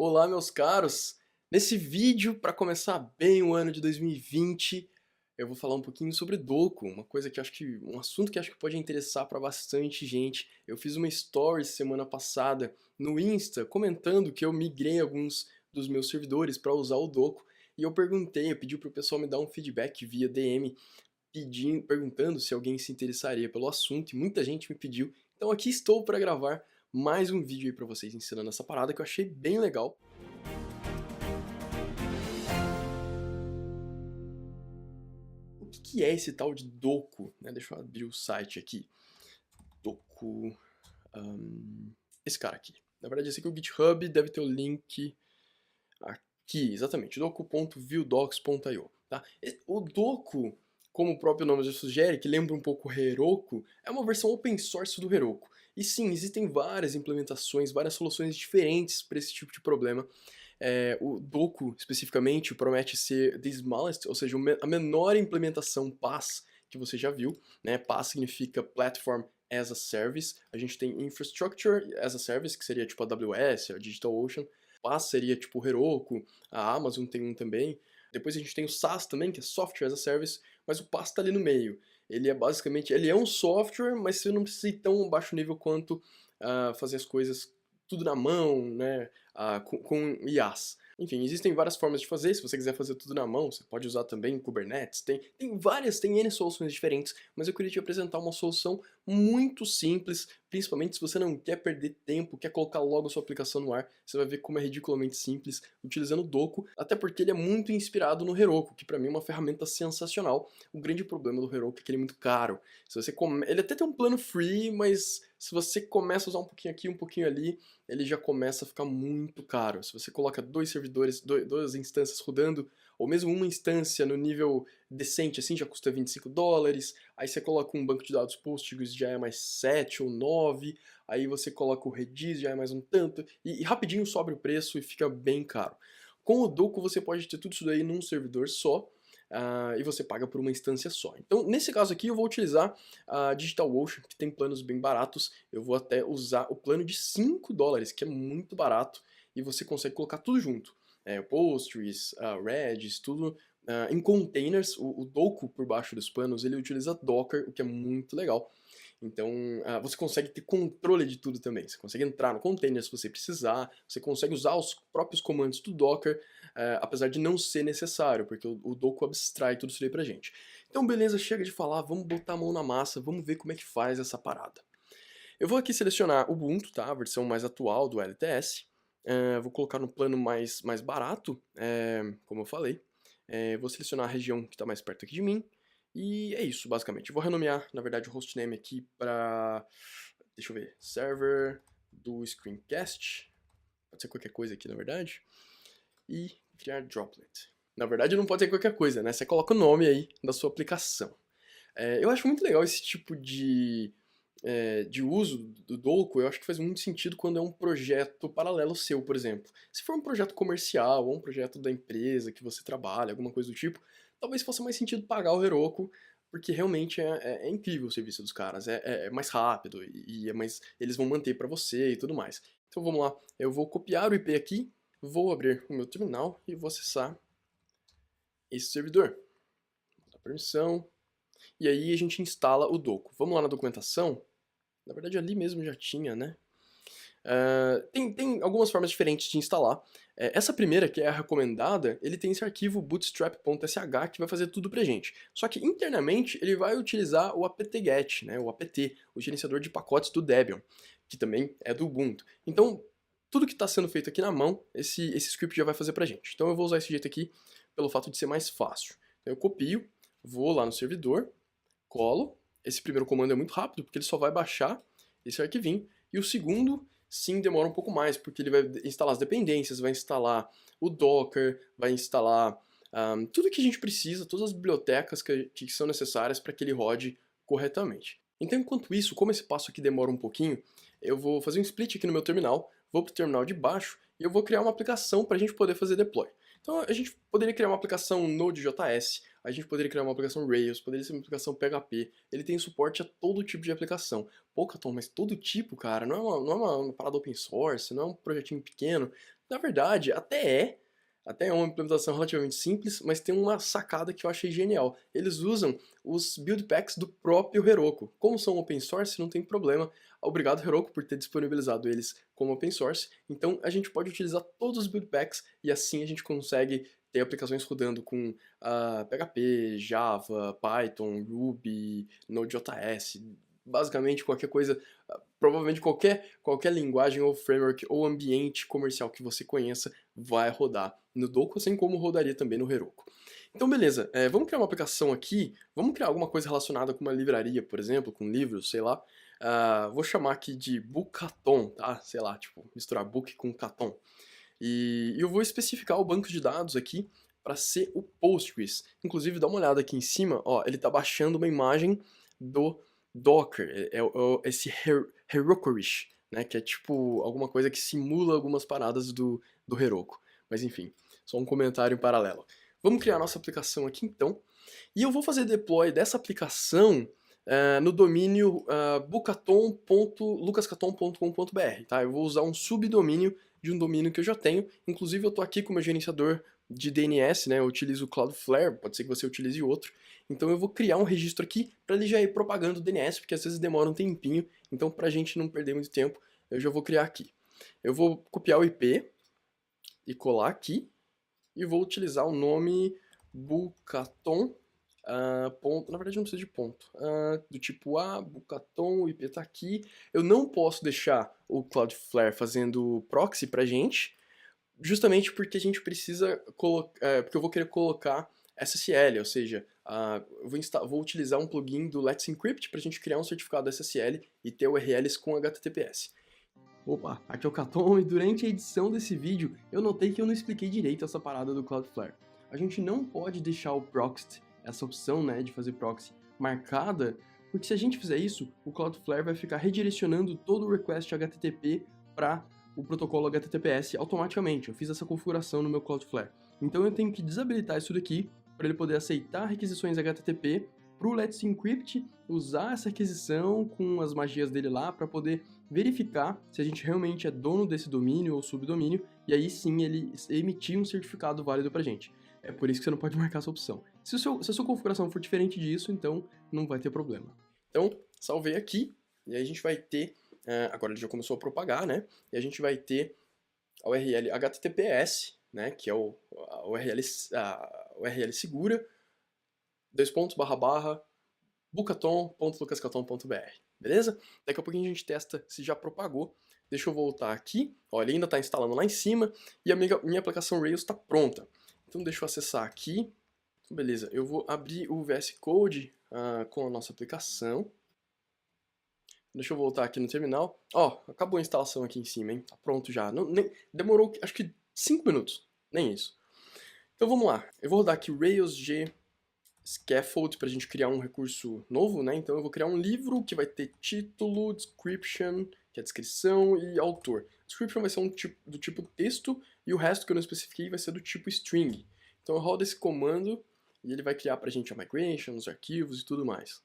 Olá, meus caros! Nesse vídeo, para começar bem o ano de 2020, eu vou falar um pouquinho sobre Doku, uma coisa que um assunto que acho que pode interessar para bastante gente. Eu fiz uma story semana passada no Insta comentando que eu migrei alguns dos meus servidores para usar o Doku e eu pedi para o pessoal me dar um feedback via DM perguntando se alguém se interessaria pelo assunto e muita gente me pediu. Então aqui estou para gravar mais um vídeo aí para vocês ensinando essa parada que eu achei bem legal. O que é esse tal de Doku, né? Deixa eu abrir o site aqui. Doku... esse cara aqui. Na verdade, esse aqui é o GitHub, deve ter o link aqui, exatamente, doku.viewdocs.io, tá? O Doku, como o próprio nome já sugere, que lembra um pouco o Heroku, é uma versão open source do Heroku. E sim, existem várias implementações, várias soluções diferentes para esse tipo de problema. O Doku, especificamente, promete ser the smallest, ou seja, a menor implementação PaaS que você já viu, né? PaaS significa Platform as a Service. A gente tem Infrastructure as a Service, que seria tipo a AWS, a DigitalOcean. PaaS seria tipo o Heroku, a Amazon tem um também. Depois a gente tem o SaaS também, que é Software as a Service, mas o PaaS está ali no meio. Ele é basicamente, ele é um software, mas você não precisa ir tão baixo nível quanto fazer as coisas tudo na mão, né, com IaaS. Enfim, existem várias formas de fazer. Se você quiser fazer tudo na mão, você pode usar também Kubernetes. Tem N soluções diferentes, mas eu queria te apresentar uma solução muito simples, principalmente se você não quer perder tempo, quer colocar logo a sua aplicação no ar. Você vai ver como é ridiculamente simples utilizando o Doku, até porque ele é muito inspirado no Heroku, que para mim é uma ferramenta sensacional. O grande problema do Heroku é que ele é muito caro. Se você Ele até tem um plano free, mas se você começa a usar um pouquinho aqui, um pouquinho ali, ele já começa a ficar muito caro. Se você coloca dois servidores, duas instâncias rodando, ou mesmo uma instância no nível decente assim, já custa $25. Aí você coloca um banco de dados Postgres, já é mais 7 ou 9. Aí você coloca o Redis, já é mais um tanto. E rapidinho sobe o preço e fica bem caro. Com o Doku você pode ter tudo isso daí num servidor só. E você paga por uma instância só. Então, nesse caso aqui, eu vou utilizar a DigitalOcean, que tem planos bem baratos. Eu vou até usar o plano de $5, que é muito barato, e você consegue colocar tudo junto. Postgres, Redis, tudo em containers. O Doku, por baixo dos panos, ele utiliza Docker, o que é muito legal. Então, você consegue ter controle de tudo também. Você consegue entrar no container se você precisar, você consegue usar os próprios comandos do Docker, apesar de não ser necessário, porque o Doku abstrai tudo isso aí pra gente. Então, beleza, chega de falar, vamos botar a mão na massa, vamos ver como é que faz essa parada. Eu vou aqui selecionar o Ubuntu, tá? A versão mais atual do LTS. Vou colocar no plano mais barato, como eu falei. Vou selecionar a região que está mais perto aqui de mim. E é isso, basicamente. Eu vou renomear, na verdade, o hostname aqui para... Deixa eu ver. Server do Screencast. Pode ser qualquer coisa aqui, na verdade. E criar droplet. Na verdade, não pode ser qualquer coisa, né? Você coloca o nome aí da sua aplicação. Eu acho muito legal esse tipo de uso do Doku. Eu acho que faz muito sentido quando é um projeto paralelo seu, por exemplo. Se for um projeto comercial ou um projeto da empresa que você trabalha, alguma coisa do tipo, talvez faça mais sentido pagar o Heroku, porque realmente é incrível o serviço dos caras, é mais rápido e eles vão manter para você e tudo mais. Então vamos lá, eu vou copiar o IP aqui, vou abrir o meu terminal e vou acessar esse servidor. Vou dar permissão, e aí a gente instala o Doku. Vamos lá na documentação. Na verdade ali mesmo já tinha, né? Tem algumas formas diferentes de instalar. Essa primeira, que é a recomendada, ele tem esse arquivo bootstrap.sh que vai fazer tudo pra gente. Só que internamente ele vai utilizar o apt-get, né, o apt, o gerenciador de pacotes do Debian, que também é do Ubuntu. Então, tudo que está sendo feito aqui na mão, esse script já vai fazer pra gente. Então eu vou usar esse jeito aqui pelo fato de ser mais fácil. Então eu copio, vou lá no servidor, colo. Esse primeiro comando é muito rápido, porque ele só vai baixar esse arquivinho. E o segundo, sim, demora um pouco mais, porque ele vai instalar as dependências, vai instalar o Docker, vai instalar tudo que a gente precisa, todas as bibliotecas que são necessárias para que ele rode corretamente. Então, enquanto isso, como esse passo aqui demora um pouquinho, eu vou fazer um split aqui no meu terminal, vou para o terminal de baixo e eu vou criar uma aplicação para a gente poder fazer deploy. Então, a gente poderia criar uma aplicação Node.js, a gente poderia criar uma aplicação Rails, poderia ser uma aplicação PHP. Ele tem suporte a todo tipo de aplicação. Pô, Caton, mas todo tipo, cara, não é uma parada open source, não é um projetinho pequeno. Na verdade, até é uma implementação relativamente simples, mas tem uma sacada que eu achei genial. Eles usam os build packs do próprio Heroku. Como são open source, não tem problema. Obrigado, Heroku, por ter disponibilizado eles como open source. Então a gente pode utilizar todos os build packs e assim a gente consegue ter aplicações rodando com PHP, Java, Python, Ruby, Node.js, basicamente qualquer coisa, provavelmente qualquer linguagem ou framework ou ambiente comercial que você conheça vai rodar no Doku, assim como rodaria também no Heroku. Então beleza, vamos criar uma aplicação aqui, vamos criar alguma coisa relacionada com uma livraria, por exemplo, com livros, sei lá. Vou chamar aqui de Bookathon, tá? Sei lá, tipo, misturar book com Katon. E eu vou especificar o banco de dados aqui para ser o Postgres. Inclusive, dá uma olhada aqui em cima, ó, ele está baixando uma imagem do Docker, esse Herokurish, né, que é tipo alguma coisa que simula algumas paradas do Heroku. Mas enfim, só um comentário em paralelo. Vamos criar nossa aplicação aqui então, e eu vou fazer deploy dessa aplicação no domínio bucaton.lucascaton.com.br, tá? Eu vou usar um subdomínio de um domínio que eu já tenho. Inclusive eu estou aqui com o meu gerenciador de DNS, né? Eu utilizo o Cloudflare, pode ser que você utilize outro. Então eu vou criar um registro aqui para ele já ir propagando o DNS, porque às vezes demora um tempinho. Então para a gente não perder muito tempo, eu já vou criar aqui. Eu vou copiar o IP e colar aqui e vou utilizar o nome Bucaton. Ponto, na verdade não precisa de ponto, do tipo A, Bucaton, o IP tá aqui. Eu não posso deixar o Cloudflare fazendo proxy pra gente, justamente porque a gente precisa colocar, porque eu vou querer colocar SSL, ou seja, eu vou utilizar um plugin do Let's Encrypt pra gente criar um certificado SSL e ter URLs com HTTPS. Opa, aqui é o Katon e durante a edição desse vídeo eu notei que eu não expliquei direito essa parada do Cloudflare. A gente não pode deixar o proxy, essa opção, né, de fazer proxy, marcada, porque se a gente fizer isso, o Cloudflare vai ficar redirecionando todo o request HTTP para o protocolo HTTPS automaticamente. Eu fiz essa configuração no meu Cloudflare. Então eu tenho que desabilitar isso daqui para ele poder aceitar requisições HTTP para o Let's Encrypt usar essa requisição com as magias dele lá para poder verificar se a gente realmente é dono desse domínio ou subdomínio, e aí sim ele emitir um certificado válido pra gente. É por isso que você não pode marcar essa opção. Se a sua configuração for diferente disso, então não vai ter problema. Então, salvei aqui, e aí a gente vai ter, agora ele já começou a propagar, né? E a gente vai ter a URL HTTPS, né? Que é a URL segura, bucaton.lucascaton.br, beleza? Daqui a pouquinho a gente testa se já propagou. Deixa eu voltar aqui, olha, ele ainda está instalando lá em cima e a minha aplicação Rails está pronta. Então deixa eu acessar aqui, beleza, eu vou abrir o VS Code com a nossa aplicação. Deixa eu voltar aqui no terminal. Ó, acabou a instalação aqui em cima, hein? Tá pronto já. Demorou, acho que 5 minutos, nem isso. Então vamos lá, eu vou rodar aqui Rails G Scaffold para a gente criar um recurso novo, né? Então eu vou criar um livro que vai ter título, description, que é a descrição, e autor. Description vai ser do tipo texto, e o resto que eu não especifiquei vai ser do tipo string. Então eu rodo esse comando e ele vai criar para a gente a migration, os arquivos e tudo mais.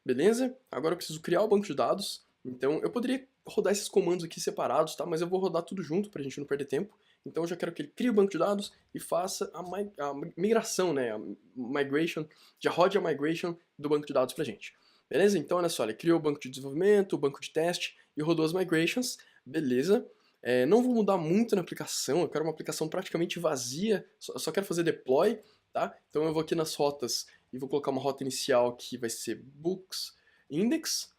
Beleza? Agora eu preciso criar o banco de dados. Então eu poderia rodar esses comandos aqui separados, tá? Mas eu vou rodar tudo junto para a gente não perder tempo. Então eu já quero que ele crie o banco de dados e faça a migração, né? A migration, já rode a migration do banco de dados pra gente. Beleza? Então olha só, ele criou o banco de desenvolvimento, o banco de teste e rodou as migrations. Beleza. Não vou mudar muito na aplicação, eu quero uma aplicação praticamente vazia, só quero fazer deploy, tá? Então eu vou aqui nas rotas e vou colocar uma rota inicial que vai ser books index.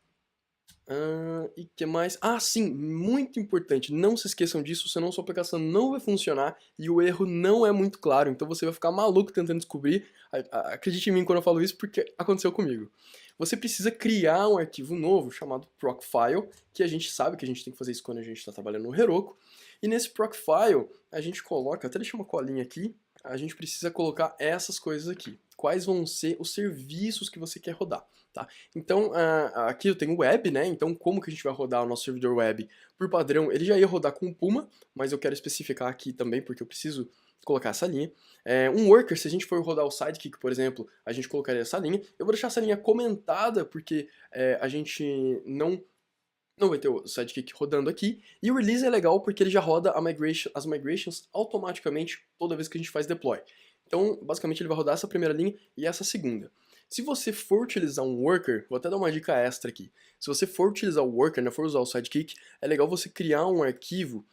E que mais? Sim, muito importante, não se esqueçam disso, senão sua aplicação não vai funcionar e o erro não é muito claro, então você vai ficar maluco tentando descobrir. Acredite em mim quando eu falo isso, porque aconteceu comigo. Você precisa criar um arquivo novo chamado procfile, que a gente sabe que a gente tem que fazer isso quando a gente está trabalhando no Heroku, e nesse procfile a gente coloca, até deixar uma colinha aqui, a gente precisa colocar essas coisas aqui. Quais vão ser os serviços que você quer rodar, tá? Então, aqui eu tenho web, né? Então, como que a gente vai rodar o nosso servidor web? Por padrão, ele já ia rodar com o Puma, mas eu quero especificar aqui também, porque eu preciso colocar essa linha. Um worker, se a gente for rodar o Sidekick, por exemplo, a gente colocaria essa linha. Eu vou deixar essa linha comentada, porque a gente não não vai ter o Sidekick rodando aqui, e o release é legal porque ele já roda as migrations automaticamente toda vez que a gente faz deploy. Então, basicamente, ele vai rodar essa primeira linha e essa segunda. Se você for utilizar um worker, vou até dar uma dica extra aqui. Se você for utilizar o worker, né, for usar o Sidekick, é legal você criar um arquivo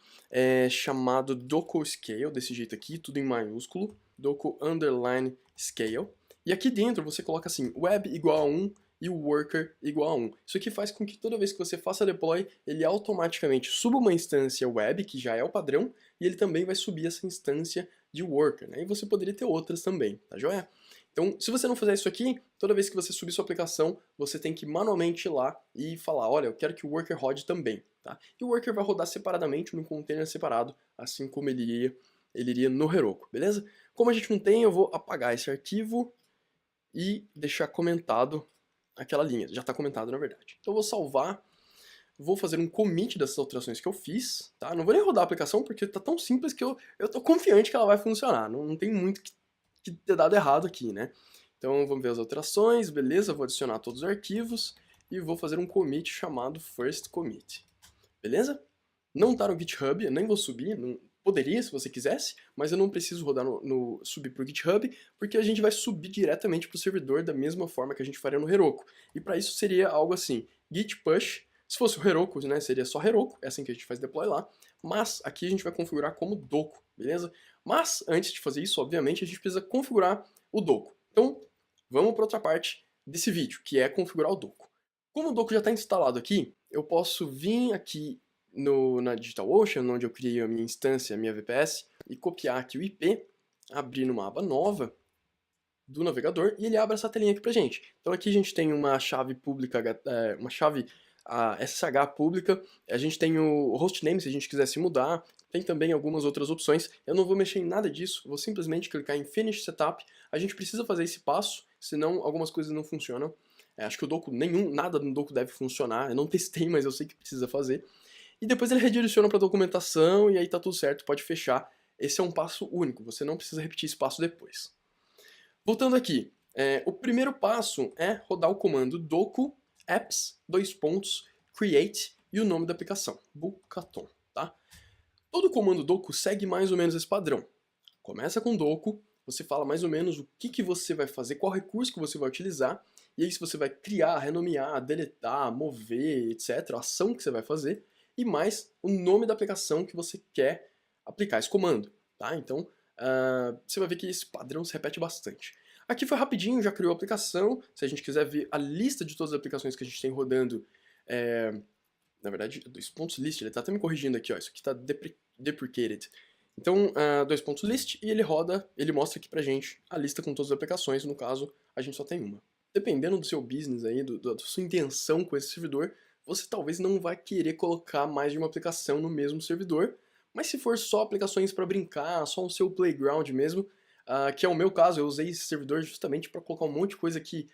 chamado docoscale, desse jeito aqui, tudo em maiúsculo, doco_scale. E aqui dentro você coloca assim, web igual a 1 e o worker igual a 1. Isso aqui faz com que toda vez que você faça deploy, ele automaticamente suba uma instância web, que já é o padrão, e ele também vai subir essa instância de worker, né? E você poderia ter outras também, tá joia? Então, se você não fizer isso aqui, toda vez que você subir sua aplicação, você tem que manualmente ir lá e falar, olha, eu quero que o worker rode também, tá? E o worker vai rodar separadamente, num container separado, assim como ele iria no Heroku, beleza? Como a gente não tem, eu vou apagar esse arquivo e deixar comentado aquela linha. Já está comentado, na verdade. Então eu vou salvar, vou fazer um commit dessas alterações que eu fiz, tá? Não vou nem rodar a aplicação porque tá tão simples que eu tô confiante que ela vai funcionar. Não tem muito que ter dado errado aqui, né? Então vamos ver as alterações, beleza? Vou adicionar todos os arquivos e vou fazer um commit chamado first commit. Beleza? Não tá no GitHub, eu nem vou subir, não, poderia se você quisesse, mas eu não preciso rodar subir para o GitHub, porque a gente vai subir diretamente para o servidor da mesma forma que a gente faria no Heroku. E para isso seria algo assim, git push, se fosse o Heroku, né, seria só Heroku, é assim que a gente faz deploy lá, mas aqui a gente vai configurar como Doku, beleza? Mas antes de fazer isso, obviamente, a gente precisa configurar o Doku. Então, vamos para outra parte desse vídeo, que é configurar o Doku. Como o Doku já está instalado aqui, eu posso vir aqui na DigitalOcean, onde eu criei a minha instância, a minha VPS, e copiar aqui o IP, abrir numa aba nova do navegador, e ele abre essa telinha aqui pra gente. Então aqui a gente tem uma chave pública, uma chave SSH pública, a gente tem o hostname se a gente quisesse mudar, tem também algumas outras opções. Eu não vou mexer em nada disso, vou simplesmente clicar em Finish Setup. A gente precisa fazer esse passo, senão algumas coisas não funcionam. Acho que o Doku, nada no Doku deve funcionar, eu não testei, mas eu sei que precisa fazer. E depois ele redireciona para documentação e aí tá tudo certo, pode fechar. Esse é um passo único, você não precisa repetir esse passo depois. Voltando aqui, o primeiro passo é rodar o comando doku apps, create e o nome da aplicação, Bukaton, tá? Todo comando doku segue mais ou menos esse padrão. Começa com doku, você fala mais ou menos o que você vai fazer, qual recurso que você vai utilizar, e aí se você vai criar, renomear, deletar, mover, etc., a ação que você vai fazer, e mais o nome da aplicação que você quer aplicar esse comando, tá? Então, você vai ver que esse padrão se repete bastante. Aqui foi rapidinho, já criou a aplicação. Se a gente quiser ver a lista de todas as aplicações que a gente tem rodando, na verdade, list, ele está até me corrigindo aqui, ó, isso aqui está deprecated. Então, list, e ele mostra aqui pra gente a lista com todas as aplicações, no caso, a gente só tem uma. Dependendo do seu business aí, da sua intenção com esse servidor, você talvez não vai querer colocar mais de uma aplicação no mesmo servidor, mas se for só aplicações para brincar, só o seu playground mesmo, que é o meu caso, eu usei esse servidor justamente para colocar um monte de coisa que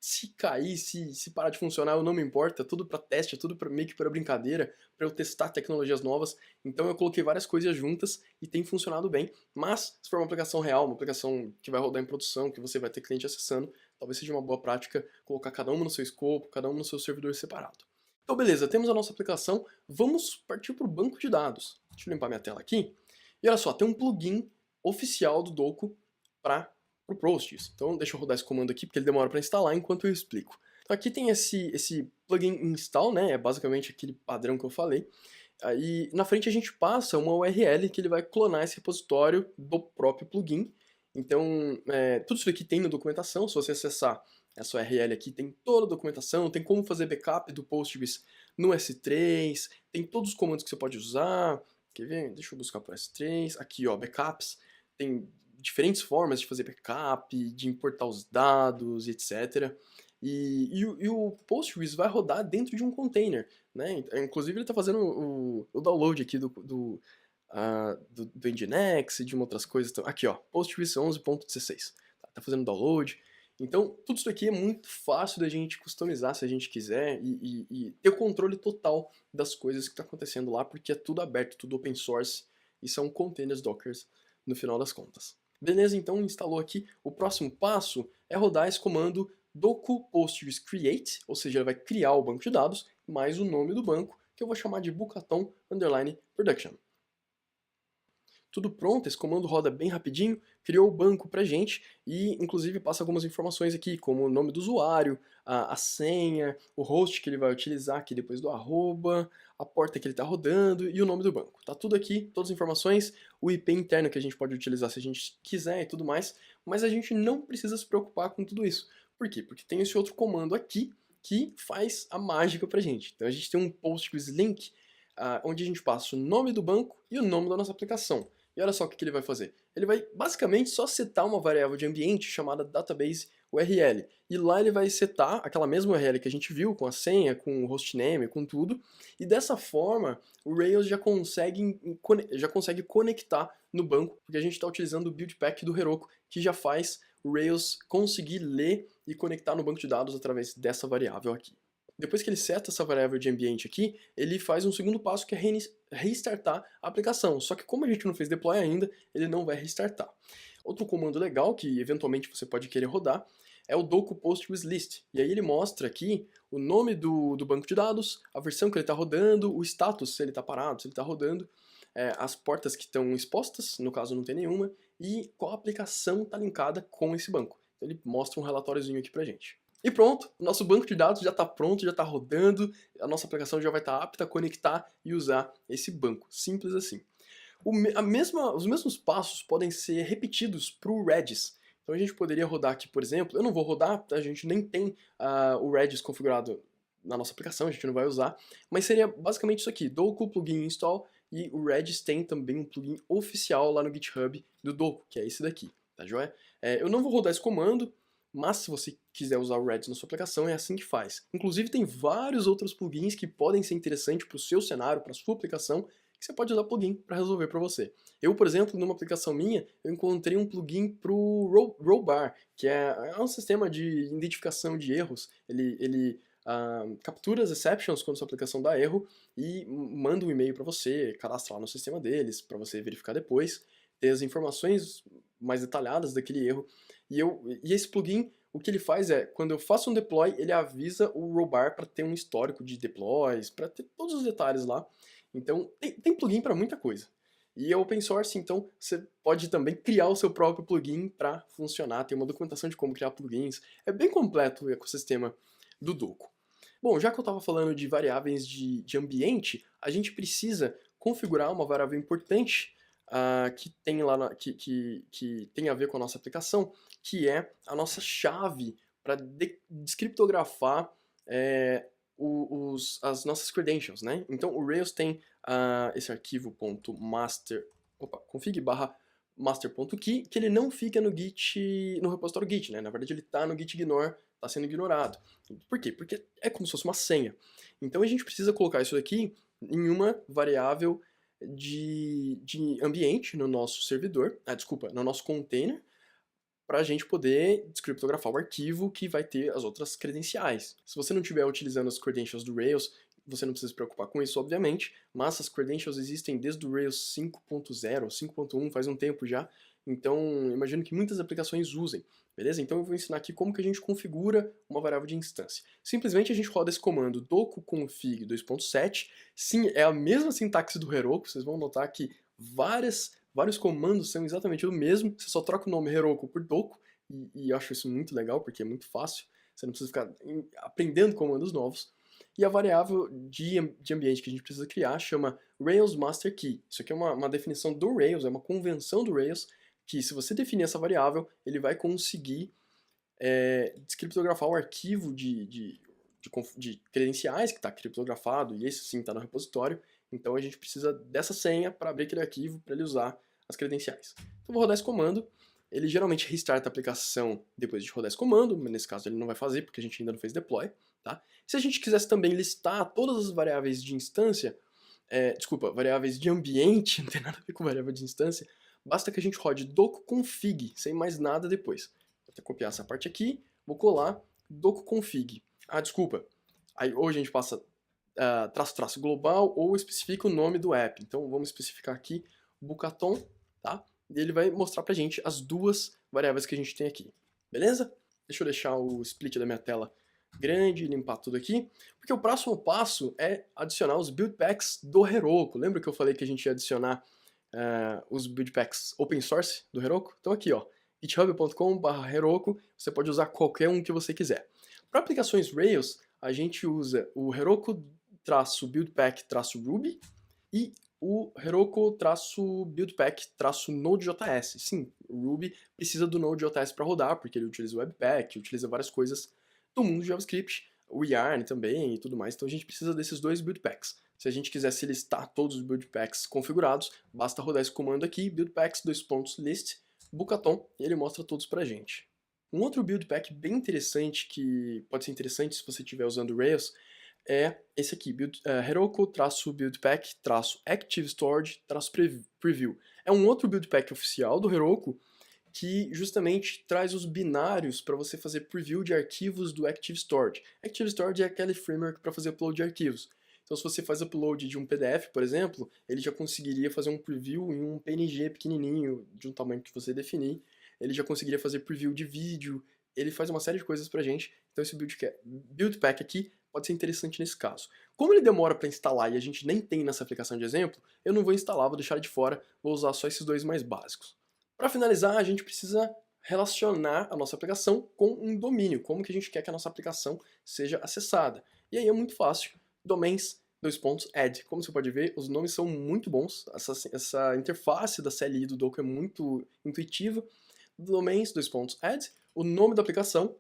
se cair, se parar de funcionar, eu não me importo, é tudo para teste, é tudo meio que para brincadeira, para eu testar tecnologias novas, então eu coloquei várias coisas juntas e tem funcionado bem, mas se for uma aplicação real, uma aplicação que vai rodar em produção, que você vai ter cliente acessando, talvez seja uma boa prática colocar cada uma no seu escopo, cada uma no seu servidor separado. Então beleza, temos a nossa aplicação, vamos partir para o banco de dados. Deixa eu limpar minha tela aqui. E olha só, tem um plugin oficial do Doku para o Postgres. Então deixa eu rodar esse comando aqui, porque ele demora para instalar enquanto eu explico. Então aqui tem esse plugin install, né? É basicamente aquele padrão que eu falei. Aí na frente a gente passa uma URL que ele vai clonar esse repositório do próprio plugin. Então tudo isso aqui tem na documentação, se você acessar essa URL aqui, tem toda a documentação, tem como fazer backup do Postgres no S3, tem todos os comandos que você pode usar. Quer ver? Deixa eu buscar para o S3. Aqui, ó, backups. Tem diferentes formas de fazer backup, de importar os dados, etc. E o Postgres vai rodar dentro de um container, né? Inclusive ele está fazendo o download aqui do Nginx e de outras coisas. Aqui, ó, Postgres 11.16. Tá fazendo download. Então, tudo isso aqui é muito fácil da gente customizar se a gente quiser e ter o controle total das coisas que está acontecendo lá, porque é tudo aberto, tudo open source e são containers Dockers no final das contas. Beleza, então instalou aqui. O próximo passo é rodar esse comando doku postgres create, ou seja, ele vai criar o banco de dados mais o nome do banco, que eu vou chamar de Bucaton_Production. Tudo pronto, esse comando roda bem rapidinho, criou o banco pra gente e inclusive passa algumas informações aqui, como o nome do usuário, a senha, o host que ele vai utilizar aqui depois do arroba, a porta que ele está rodando e o nome do banco. Tá tudo aqui, todas as informações, o IP interno que a gente pode utilizar se a gente quiser e tudo mais, mas a gente não precisa se preocupar com tudo isso. Por quê? Porque tem esse outro comando aqui que faz a mágica pra gente. Então a gente tem um PostgreSQL link onde a gente passa o nome do banco e o nome da nossa aplicação. E olha só o que ele vai fazer. Ele vai basicamente só setar uma variável de ambiente chamada database URL. E lá ele vai setar aquela mesma URL que a gente viu, com a senha, com o hostname, com tudo. E dessa forma, o Rails já consegue conectar no banco, porque a gente está utilizando o build pack do Heroku, que já faz o Rails conseguir ler e conectar no banco de dados através dessa variável aqui. Depois que ele seta essa variável de ambiente aqui, ele faz um segundo passo que é restartar a aplicação. Só que como a gente não fez deploy ainda, ele não vai restartar. Outro comando legal que eventualmente você pode querer rodar é o docu postgreslist. E aí ele mostra aqui o nome do banco de dados, a versão que ele está rodando, o status, se ele está parado, se ele está rodando, as portas que estão expostas, no caso não tem nenhuma, e qual aplicação está linkada com esse banco. Então ele mostra um relatóriozinho aqui pra gente. E pronto, o nosso banco de dados já está pronto, já está rodando, a nossa aplicação já vai estar apta a conectar e usar esse banco. Simples assim. Os mesmos passos podem ser repetidos para o Redis. Então a gente poderia rodar aqui, por exemplo, eu não vou rodar, a gente nem tem o Redis configurado na nossa aplicação, a gente não vai usar, mas seria basicamente isso aqui, docu plugin install, e o Redis tem também um plugin oficial lá no GitHub do docu, que é esse daqui, tá joia? Eu não vou rodar esse comando, mas se você quiser usar o Redis na sua aplicação, é assim que faz. Inclusive tem vários outros plugins que podem ser interessantes para o seu cenário, para a sua aplicação, que você pode usar plugin para resolver para você. Eu, por exemplo, numa aplicação minha, eu encontrei um plugin para o Rollbar, que é um sistema de identificação de erros. Ele captura as exceptions quando sua aplicação dá erro e manda um e-mail para você, cadastra lá no sistema deles, para você verificar depois, ter as informações mais detalhadas daquele erro. E esse plugin, o que ele faz é, quando eu faço um deploy, ele avisa o Rollbar para ter um histórico de deploys, para ter todos os detalhes lá. Então, tem plugin para muita coisa. E é open source, então você pode também criar o seu próprio plugin para funcionar. Tem uma documentação de como criar plugins. É bem completo o ecossistema do Doku. Bom, já que eu estava falando de variáveis de ambiente, a gente precisa configurar uma variável importante que tem lá que tem a ver com a nossa aplicação, que é a nossa chave para descriptografar as nossas credentials, né? Então o Rails tem esse arquivo config/master.key, que ele não fica no Git, no repositório Git, né? Na verdade ele está no git ignore, está sendo ignorado. Por quê? Porque é como se fosse uma senha. Então a gente precisa colocar isso aqui em uma variável de ambiente no nosso servidor, no nosso container, para a gente poder descriptografar o arquivo que vai ter as outras credenciais. Se você não estiver utilizando as credentials do Rails, você não precisa se preocupar com isso, obviamente, mas as credentials existem desde o Rails 5.0, 5.1, faz um tempo já, então imagino que muitas aplicações usem, beleza? Então eu vou ensinar aqui como que a gente configura uma variável de instância. Simplesmente a gente roda esse comando docu config 2.7, sim, é a mesma sintaxe do Heroku, vocês vão notar que vários comandos são exatamente o mesmo, você só troca o nome Heroku por doku, e eu acho isso muito legal, porque é muito fácil, você não precisa ficar aprendendo comandos novos. E a variável de ambiente que a gente precisa criar chama Rails Master Key. Isso aqui é uma definição do Rails, é uma convenção do Rails, que se você definir essa variável, ele vai conseguir descriptografar o arquivo de credenciais que está criptografado, e esse sim está no repositório. Então a gente precisa dessa senha para abrir aquele arquivo para ele usar as credenciais. Então eu vou rodar esse comando, ele geralmente restarta a aplicação depois de rodar esse comando, mas nesse caso ele não vai fazer porque a gente ainda não fez deploy. Tá? Se a gente quisesse também listar todas as variáveis de instância, variáveis de ambiente, não tem nada a ver com variável de instância, basta que a gente rode docu config, sem mais nada depois. Vou até copiar essa parte aqui, vou colar docu config. Aí hoje a gente passa traço global ou especifica o nome do app. Então vamos especificar aqui Bucaton, tá? E ele vai mostrar pra gente as duas variáveis que a gente tem aqui. Beleza? Deixa eu deixar o split da minha tela grande, limpar tudo aqui, porque o próximo passo é adicionar os build packs do Heroku. Lembra que eu falei que a gente ia adicionar os build packs open source do Heroku? Então aqui, ó, github.com/Heroku, você pode usar qualquer um que você quiser. Para aplicações Rails, a gente usa o Heroku-buildpack-Ruby e o Heroku-buildpack-Node.js. Sim, o Ruby precisa do Node.js para rodar, porque ele utiliza o Webpack, utiliza várias coisas do mundo de JavaScript, o Yarn também e tudo mais, então a gente precisa desses dois build packs. Se a gente quisesse listar todos os build packs configurados, basta rodar esse comando aqui, buildpacks:list, Bucaton, e ele mostra todos pra gente. Um outro build pack bem interessante, que pode ser interessante se você estiver usando Rails, é esse aqui, Heroku-buildpack-ActiveStorage-preview. É um outro build pack oficial do Heroku, que justamente traz os binários para você fazer preview de arquivos do Active Storage. Active Storage é aquele framework para fazer upload de arquivos. Então, se você faz upload de um PDF, por exemplo, ele já conseguiria fazer um preview em um PNG pequenininho, de um tamanho que você definir. Ele já conseguiria fazer preview de vídeo. Ele faz uma série de coisas pra gente. Então, esse build pack aqui pode ser interessante nesse caso. Como ele demora para instalar e a gente nem tem nessa aplicação de exemplo, eu não vou instalar, vou deixar ele de fora, vou usar só esses dois mais básicos. Para finalizar, a gente precisa relacionar a nossa aplicação com um domínio, como que a gente quer que a nossa aplicação seja acessada. E aí é muito fácil, domains:add. Como você pode ver, os nomes são muito bons, essa interface da CLI do Docker é muito intuitiva. Domains:add, o nome da aplicação,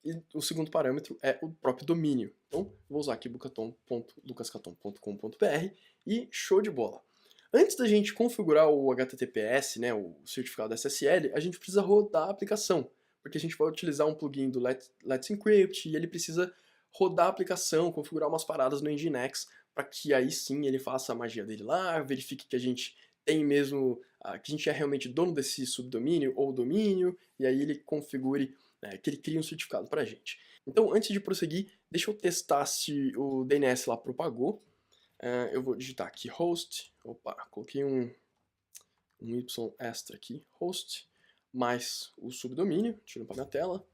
e o segundo parâmetro é o próprio domínio. Então, vou usar aqui bucaton.lucascaton.com.br e show de bola. Antes da gente configurar o HTTPS, né, o certificado SSL, a gente precisa rodar a aplicação, porque a gente vai utilizar um plugin do Let's Encrypt e ele precisa rodar a aplicação, configurar umas paradas no Nginx, para que aí sim ele faça a magia dele lá, verifique que a gente tem mesmo, que a gente é realmente dono desse subdomínio ou domínio, e aí ele configure, que ele crie um certificado para a gente. Então, antes de prosseguir, deixa eu testar se o DNS lá propagou. Eu vou digitar aqui host, coloquei um Y extra aqui, host, mais o subdomínio, deixa eu limpar minha tela,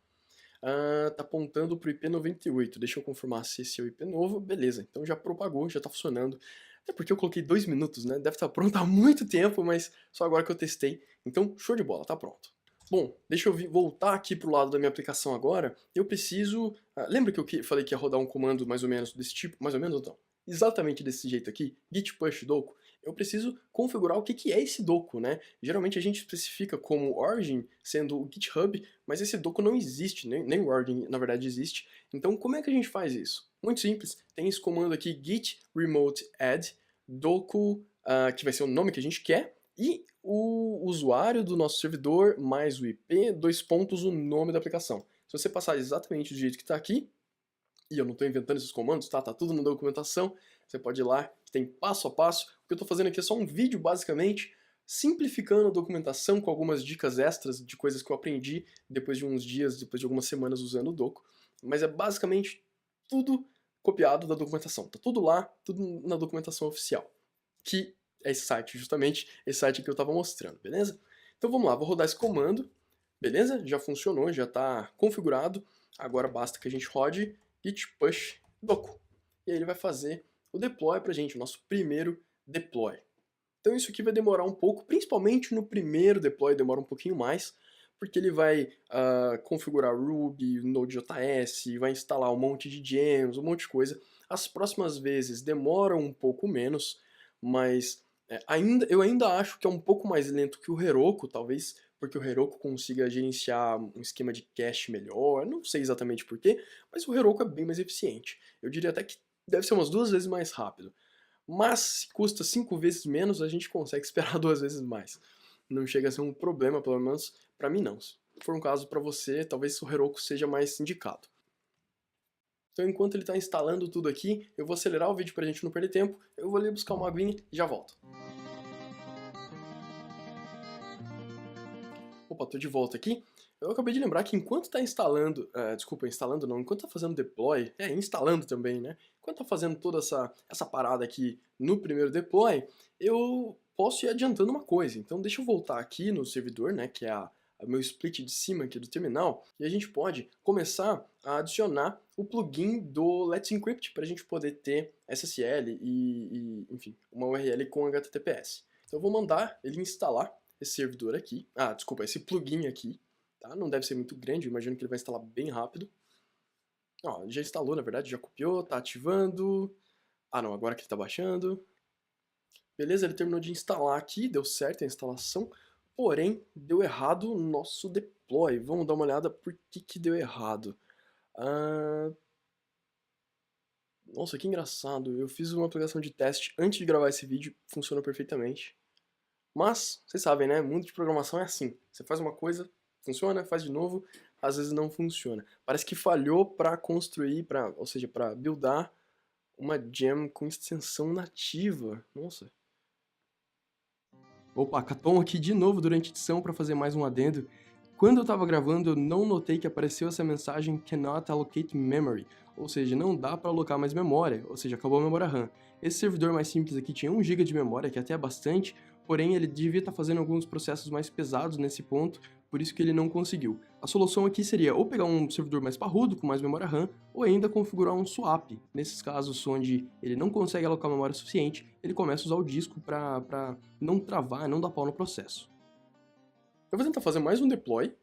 tá apontando para o IP 98, deixa eu confirmar se esse é o IP novo, beleza, então já propagou, já está funcionando, até porque eu coloquei 2 minutos, né, deve estar pronto há muito tempo, mas só agora que eu testei, então show de bola, tá pronto. Bom, deixa eu voltar aqui para o lado da minha aplicação agora, eu preciso, lembra que eu falei que ia rodar um comando mais ou menos desse tipo, mais ou menos então? Exatamente desse jeito aqui, git push doku, eu preciso configurar o que é esse doku, né? Geralmente a gente especifica como origin sendo o GitHub, mas esse doku não existe, nem o origin na verdade existe. Então como é que a gente faz isso? Muito simples, tem esse comando aqui git remote add doku, que vai ser o nome que a gente quer, e o usuário do nosso servidor mais o IP, o nome da aplicação. Se você passar exatamente do jeito que está aqui, e eu não estou inventando esses comandos, tá tudo na documentação, você pode ir lá, tem passo a passo. O que eu estou fazendo aqui é só um vídeo, basicamente, simplificando a documentação com algumas dicas extras de coisas que eu aprendi depois de uns dias, depois de algumas semanas usando o Doco. Mas é basicamente tudo copiado da documentação. Tá tudo lá, tudo na documentação oficial. Que é esse site, justamente, esse site que eu estava mostrando, beleza? Então vamos lá, vou rodar esse comando, beleza? Já funcionou, já está configurado. Agora basta que a gente rode git push doku. E aí ele vai fazer o deploy pra gente, o nosso primeiro deploy. Então isso aqui vai demorar um pouco, principalmente no primeiro deploy demora um pouquinho mais, porque ele vai configurar Ruby, Node.js, vai instalar um monte de gems, um monte de coisa. As próximas vezes demoram um pouco menos, mas eu ainda acho que é um pouco mais lento que o Heroku, talvez porque o Heroku consiga gerenciar um esquema de cache melhor, não sei exatamente porquê, mas o Heroku é bem mais eficiente. Eu diria até que deve ser umas 2 vezes mais rápido. Mas se custa 5 vezes menos, a gente consegue esperar 2 vezes mais. Não chega a ser um problema, pelo menos para mim não. Se for um caso para você, talvez o Heroku seja mais indicado. Então enquanto ele está instalando tudo aqui, eu vou acelerar o vídeo para a gente não perder tempo, eu vou ali buscar uma aguinha e já volto. Opa, tô de volta aqui. Eu acabei de lembrar que enquanto está instalando, instalando não, enquanto está fazendo deploy, instalando também, né? Enquanto está fazendo toda essa parada aqui no primeiro deploy, eu posso ir adiantando uma coisa. Então deixa eu voltar aqui no servidor, né, que é a meu split de cima aqui do terminal, e a gente pode começar a adicionar o plugin do Let's Encrypt para a gente poder ter SSL enfim, uma URL com HTTPS. Então eu vou mandar ele instalar esse servidor aqui, desculpa, esse plugin aqui, tá? Não deve ser muito grande, eu imagino que ele vai instalar bem rápido. Ó, já instalou, na verdade, já copiou, tá ativando. Não, agora que ele tá baixando. Beleza, ele terminou de instalar aqui, deu certo a instalação, porém, deu errado o nosso deploy. Vamos dar uma olhada por que deu errado. Nossa, que engraçado, eu fiz uma aplicação de teste antes de gravar esse vídeo, funcionou perfeitamente. Mas, vocês sabem, né, mundo de programação é assim, você faz uma coisa, funciona, faz de novo, às vezes não funciona. Parece que falhou para construir, ou seja, para buildar uma gem com extensão nativa. Nossa. Opa, Caton aqui de novo durante a edição para fazer mais um adendo. Quando eu estava gravando, eu não notei que apareceu essa mensagem Cannot Allocate Memory, ou seja, não dá para alocar mais memória, ou seja, acabou a memória RAM. Esse servidor mais simples aqui tinha 1 GB de memória, que até é bastante, porém ele devia estar fazendo alguns processos mais pesados nesse ponto, por isso que ele não conseguiu. A solução aqui seria ou pegar um servidor mais parrudo, com mais memória RAM, ou ainda configurar um swap. Nesses casos onde ele não consegue alocar memória suficiente, ele começa a usar o disco para não travar, não dar pau no processo. Eu vou tentar fazer mais um deploy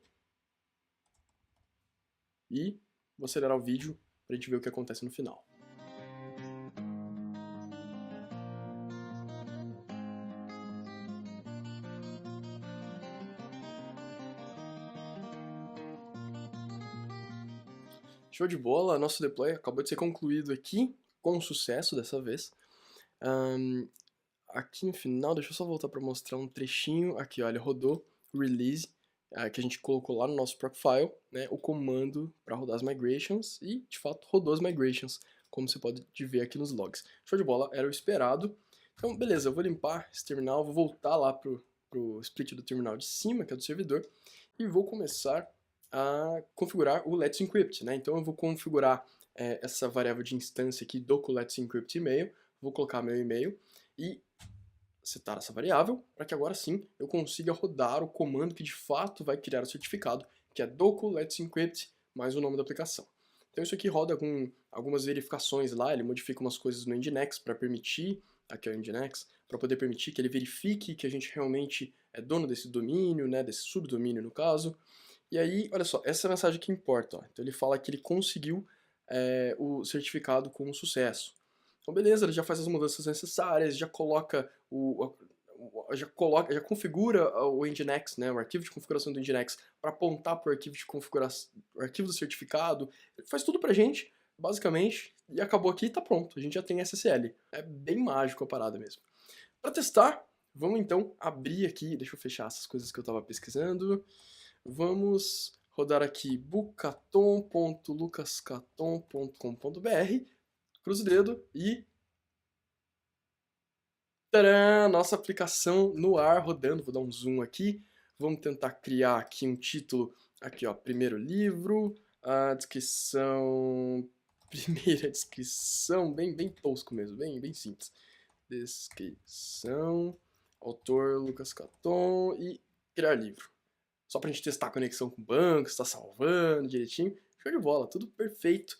e vou acelerar o vídeo para a gente ver o que acontece no final. Show de bola, nosso deploy acabou de ser concluído aqui, com sucesso dessa vez. Aqui no final, deixa eu só voltar para mostrar um trechinho. Aqui, olha, rodou release, que a gente colocou lá no nosso Procfile, né, o comando para rodar as migrations, e de fato rodou as migrations, como você pode ver aqui nos logs. Show de bola, era o esperado. Então, beleza, eu vou limpar esse terminal, vou voltar lá pro split do terminal de cima, que é do servidor, e vou começar a configurar o Let's Encrypt, né? Então eu vou configurar essa variável de instância aqui do Let's Encrypt email, vou colocar meu e-mail e setar essa variável para que agora sim eu consiga rodar o comando que de fato vai criar o certificado, que é docu let's encrypt mais o nome da aplicação. Então isso aqui roda com algumas verificações lá, ele modifica umas coisas no Nginx para permitir, aqui é o Nginx, para poder permitir que ele verifique que a gente realmente é dono desse domínio, né, desse subdomínio no caso. E aí, olha só, essa é a mensagem que importa. Ó. Então ele fala que ele conseguiu o certificado com sucesso. Então beleza, ele já faz as mudanças necessárias, já coloca já configura o Nginx, né, o arquivo de configuração do Nginx para apontar para o arquivo de configuração, o arquivo do certificado. Ele faz tudo pra gente, basicamente, e acabou aqui e tá pronto. A gente já tem SSL. É bem mágico a parada mesmo. Para testar, vamos então abrir aqui, deixa eu fechar essas coisas que eu estava pesquisando. Vamos rodar aqui bucaton.lucascaton.com.br, cruza o dedo e... Tcharam! Nossa aplicação no ar rodando, vou dar um zoom aqui. Vamos tentar criar aqui um título, aqui ó, primeiro livro, a descrição, primeira descrição, bem tosco mesmo, bem simples. Descrição, autor Lucas Caton e criar livro. Só pra gente testar a conexão com o banco, se tá salvando direitinho. Show de bola, tudo perfeito,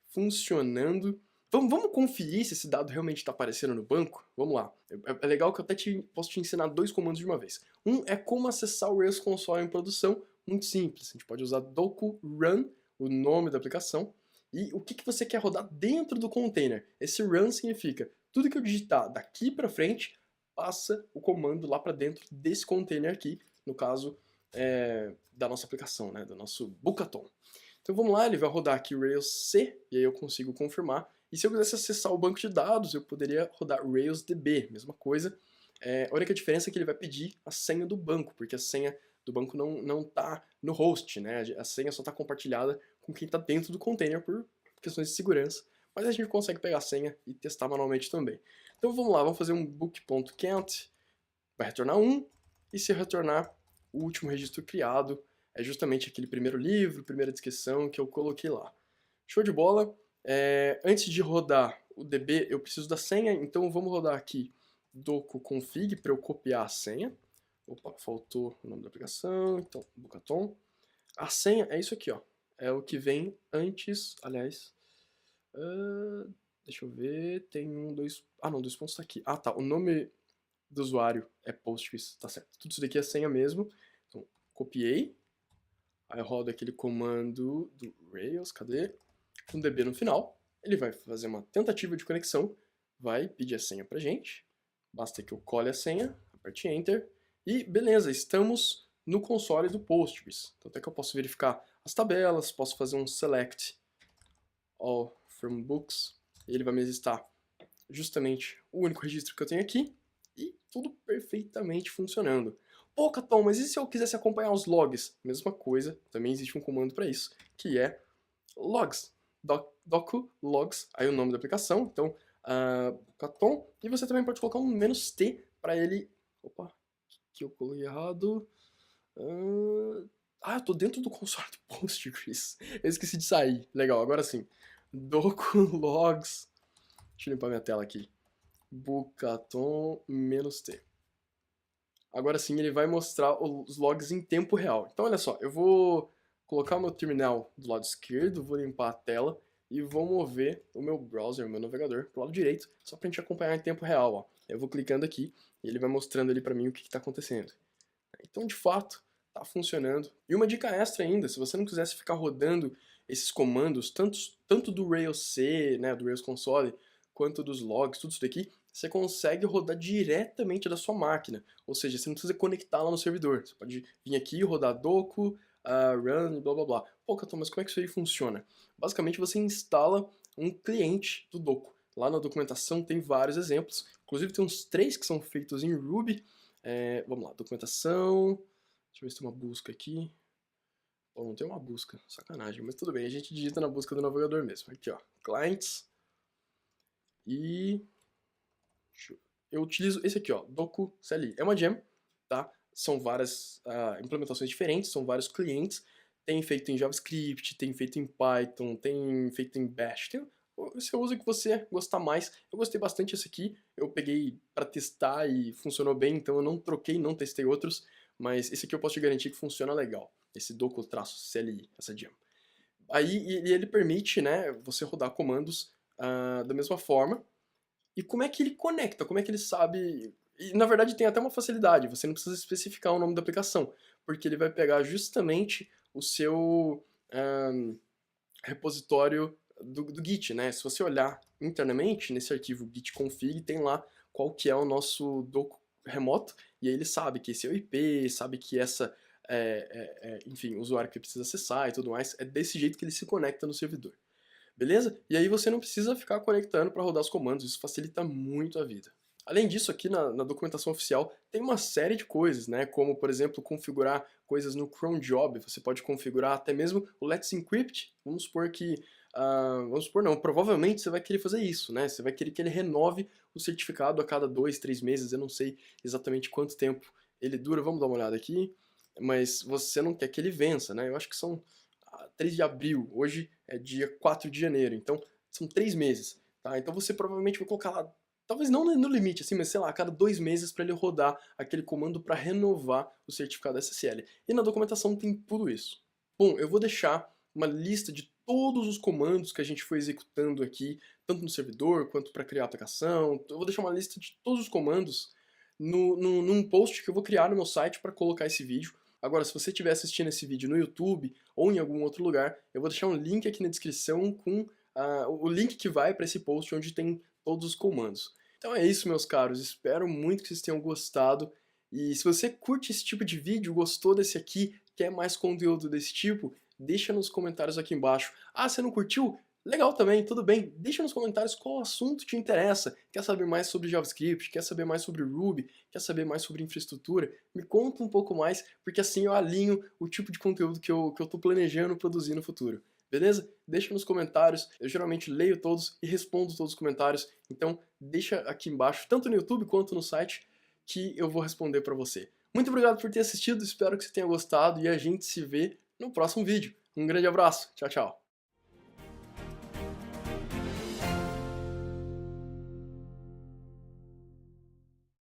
funcionando. Vamos conferir se esse dado realmente está aparecendo no banco? Vamos lá. É legal que eu até posso te ensinar 2 comandos de uma vez. Um é como acessar o Rails Console em produção, muito simples. A gente pode usar docu run, o nome da aplicação, e o que você quer rodar dentro do container. Esse run significa tudo que eu digitar daqui para frente, passa o comando lá para dentro desse container aqui, no caso da nossa aplicação, né, do nosso Bucaton. Então vamos lá, ele vai rodar aqui o Rails C, e aí eu consigo confirmar. E se eu quisesse acessar o banco de dados, eu poderia rodar Rails DB, mesma coisa. A única diferença é que ele vai pedir a senha do banco, porque a senha do banco não está no host, né? A senha só está compartilhada com quem está dentro do container por questões de segurança. Mas a gente consegue pegar a senha e testar manualmente também. Então vamos lá, vamos fazer um book.count, vai retornar 1, e se retornar o último registro criado, é justamente aquele primeiro livro, primeira descrição que eu coloquei lá. Show de bola! Antes de rodar o DB, eu preciso da senha, então vamos rodar aqui docu config para eu copiar a senha. Opa, faltou o nome da aplicação, então, Bokaton. A senha é isso aqui, ó. É o que vem antes, aliás... deixa eu ver, tem um, dois... Ah, não, dois pontos tá aqui. Ah, tá, o nome do usuário é Postgres, tá certo. Tudo isso daqui é senha mesmo. Então, copiei. Aí eu rodo aquele comando do Rails, cadê? Com DB no final. Ele vai fazer uma tentativa de conexão, vai pedir a senha pra gente. Basta que eu cole a senha, aperte Enter. E beleza, estamos no console do Postgres. Então até que eu posso verificar as tabelas, posso fazer um select all from books. E ele vai me listar justamente o único registro que eu tenho aqui. E tudo perfeitamente funcionando. Pô, Caton, mas e se eu quisesse acompanhar os logs? Mesma coisa, também existe um comando para isso, que é logs. Docu logs, aí o nome da aplicação, então Caton, e você também pode colocar um "-t" para ele... Opa, que eu coloquei errado... eu tô dentro do console do Postgres. Eu esqueci de sair. Legal, agora sim. Docu logs... Deixa eu limpar minha tela aqui. Bokaton "-t". Agora sim ele vai mostrar os logs em tempo real. Então olha só, eu vou colocar o meu terminal do lado esquerdo, vou limpar a tela e vou mover o meu browser, o meu navegador, pro lado direito, só pra gente acompanhar em tempo real. Ó. Eu vou clicando aqui e ele vai mostrando ali pra mim o que está acontecendo. Então de fato, tá funcionando. E uma dica extra ainda, se você não quisesse ficar rodando esses comandos, tanto do Rails C, né, do Rails Console, quanto dos logs, tudo isso daqui, você consegue rodar diretamente da sua máquina. Ou seja, você não precisa conectar lá no servidor. Você pode vir aqui e rodar docu, run, blá blá blá. Pô, Caton, mas como é que isso aí funciona? Basicamente você instala um cliente do docu. Lá na documentação tem vários exemplos. Inclusive tem uns 3 que são feitos em Ruby. Vamos lá, documentação. Deixa eu ver se tem uma busca aqui. Pô, não tem uma busca, sacanagem. Mas tudo bem, a gente digita na busca do navegador mesmo. Aqui ó, clients. E eu utilizo esse aqui, ó, Doku CLI. É uma gem, tá? São várias implementações diferentes, são vários clientes. Tem feito em JavaScript, tem feito em Python, tem feito em Bash. Você usa o que você gostar mais. Eu gostei bastante desse aqui. Eu peguei para testar e funcionou bem, então eu não troquei, não testei outros. Mas esse aqui eu posso te garantir que funciona legal. Esse Doku-CLI, essa gem. Aí ele permite, né, você rodar comandos da mesma forma. E como é que ele conecta? Como é que ele sabe... E, na verdade, tem até uma facilidade. Você não precisa especificar o nome da aplicação, porque ele vai pegar justamente o seu repositório do Git, né? Se você olhar internamente, nesse arquivo git-config, tem lá qual que é o nosso docu remoto, e aí ele sabe que esse é o IP, sabe que essa... enfim, o usuário que precisa acessar e tudo mais. É desse jeito que ele se conecta no servidor. Beleza? E aí você não precisa ficar conectando para rodar os comandos, isso facilita muito a vida. Além disso, aqui na documentação oficial tem uma série de coisas, né? Como, por exemplo, configurar coisas no cron job. Você pode configurar até mesmo o Let's Encrypt. Vamos supor que... vamos supor não, provavelmente você vai querer fazer isso, né? Você vai querer que ele renove o certificado a cada 2, 3 meses. Eu não sei exatamente quanto tempo ele dura. Vamos dar uma olhada aqui. Mas você não quer que ele vença, né? Eu acho que são 3 de abril. Hoje é dia 4 de janeiro. Então, são 3 meses. Tá? Então você provavelmente vai colocar lá, talvez não no limite, assim, mas sei lá, a cada 2 meses para ele rodar aquele comando para renovar o certificado SSL. E na documentação tem tudo isso. Bom, eu vou deixar uma lista de todos os comandos que a gente foi executando aqui, tanto no servidor quanto para criar a aplicação. Eu vou deixar uma lista de todos os comandos num post que eu vou criar no meu site para colocar esse vídeo. Agora, se você estiver assistindo esse vídeo no YouTube ou em algum outro lugar, eu vou deixar um link aqui na descrição com o link que vai para esse post onde tem todos os comandos. Então é isso, meus caros. Espero muito que vocês tenham gostado. E se você curte esse tipo de vídeo, gostou desse aqui, quer mais conteúdo desse tipo, deixa nos comentários aqui embaixo. Ah, você não curtiu? Legal também, tudo bem. Deixa nos comentários qual assunto te interessa. Quer saber mais sobre JavaScript? Quer saber mais sobre Ruby? Quer saber mais sobre infraestrutura? Me conta um pouco mais, porque assim eu alinho o tipo de conteúdo que eu tô planejando produzir no futuro. Beleza? Deixa nos comentários, eu geralmente leio todos e respondo todos os comentários, então deixa aqui embaixo, tanto no YouTube quanto no site, que eu vou responder pra você. Muito obrigado por ter assistido, espero que você tenha gostado e a gente se vê no próximo vídeo. Um grande abraço, tchau, tchau.